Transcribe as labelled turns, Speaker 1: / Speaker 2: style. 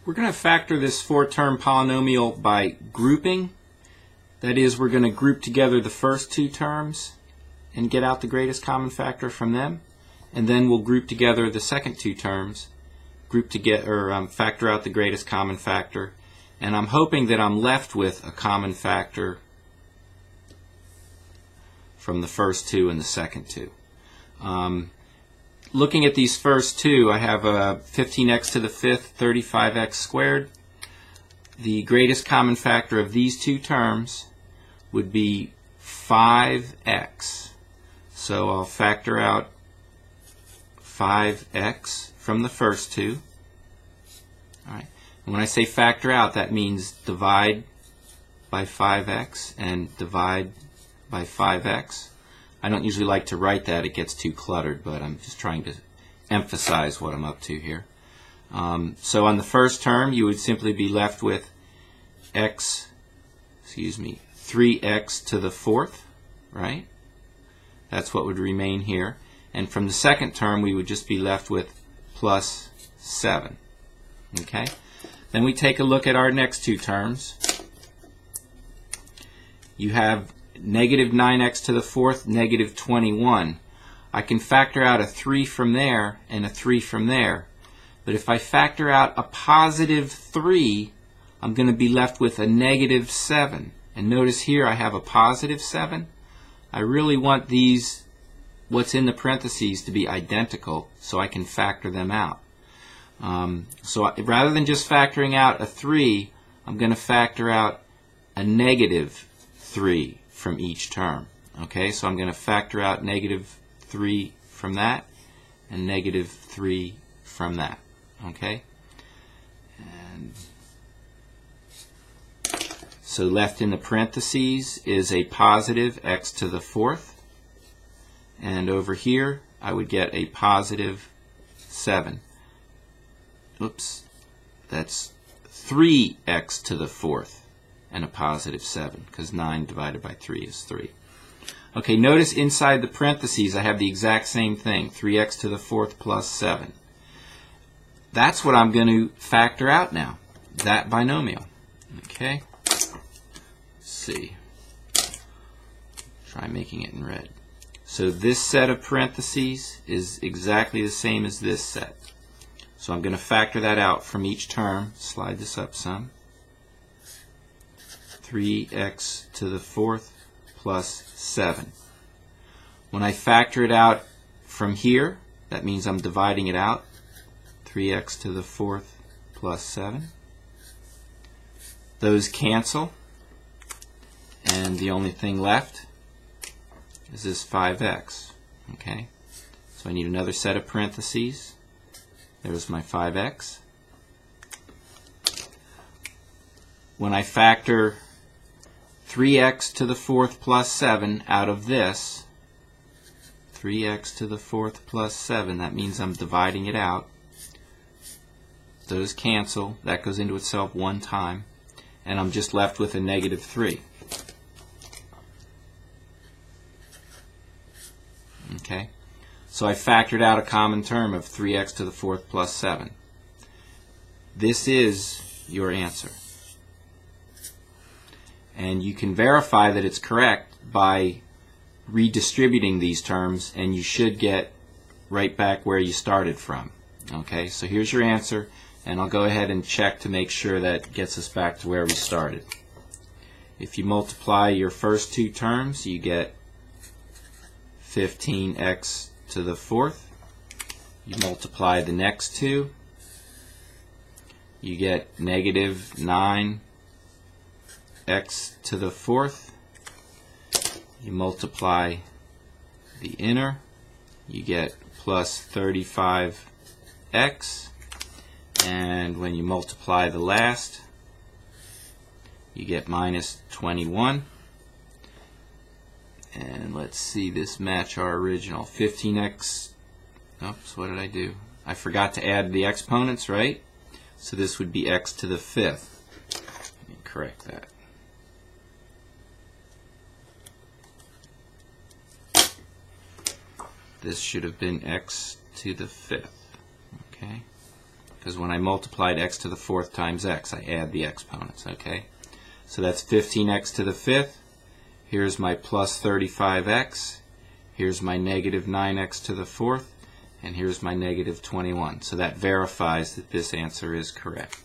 Speaker 1: We're going to factor this four-term polynomial by grouping. That is, we're going to group together the first two terms and get out the greatest common factor from them, and then we'll group together the second two terms, factor out the greatest common factor, and I'm hoping that I'm left with a common factor from the first two and the second two. Looking at these first two, I have 15x to the fifth, 35x squared. The greatest common factor of these two terms would be 5x. So I'll factor out 5x from the first two. All right. And when I say factor out, that means divide by 5x and divide by 5x. I don't usually like to write that, it gets too cluttered, but I'm just trying to emphasize what I'm up to here. So on the first term, you would simply be left with 3x to the fourth, right? That's what would remain here. And from the second term, we would just be left with plus 7. Okay? Then we take a look at our next two terms. You have negative 9x to the fourth, negative 21. I can factor out a 3 from there and a 3 from there. But if I factor out a positive 3, I'm going to be left with a negative 7. And notice here I have a positive 7. I really want these, what's in the parentheses, to be identical so I can factor them out. So rather than just factoring out a 3, I'm going to factor out a negative 3 from each term. Okay, so I'm going to factor out negative 3 from that and negative 3 from that. Okay, and so left in the parentheses is a positive x to the fourth, and over here I would get a positive 7. Oops, that's 3x to the fourth and a positive 7, because 9 divided by 3 is 3. Okay, notice inside the parentheses I have the exact same thing, 3x to the fourth plus 7. That's what I'm going to factor out now, that binomial. Okay, let's see. Try making it in red. So this set of parentheses is exactly the same as this set. So I'm going to factor that out from each term. Slide this up some. 3x to the fourth plus 7. When I factor it out from here, that means I'm dividing it out. 3x to the fourth plus 7. Those cancel, and the only thing left is this 5x. Okay, so I need another set of parentheses. There's my 5x. When I factor 3x to the fourth plus 7 out of this, 3x to the fourth plus 7, that means I'm dividing it out. Those cancel. That goes into itself one time. And I'm just left with a negative 3. Okay? So I factored out a common term of 3x to the fourth plus 7. This is your answer. And you can verify that it's correct by redistributing these terms, and you should get right back where you started from. Okay, so here's your answer, and I'll go ahead and check to make sure that gets us back to where we started. If you multiply your first two terms, you get 15x to the fourth. You multiply the next two, you get negative 9x to the fourth. You multiply the inner, you get plus 35x, and when you multiply the last, you get minus 21. And let's see this match our original. 15x, oops, what did I do? I forgot to add the exponents, right? So this would be x to the fifth. Let me correct that. This should have been x to the fifth. Okay. because when I multiplied x to the 4th times x, I add the exponents, okay? So that's 15x to the 5th. Here's my plus 35x. Here's my negative 9x to the 4th. And here's my negative 21. So that verifies that this answer is correct.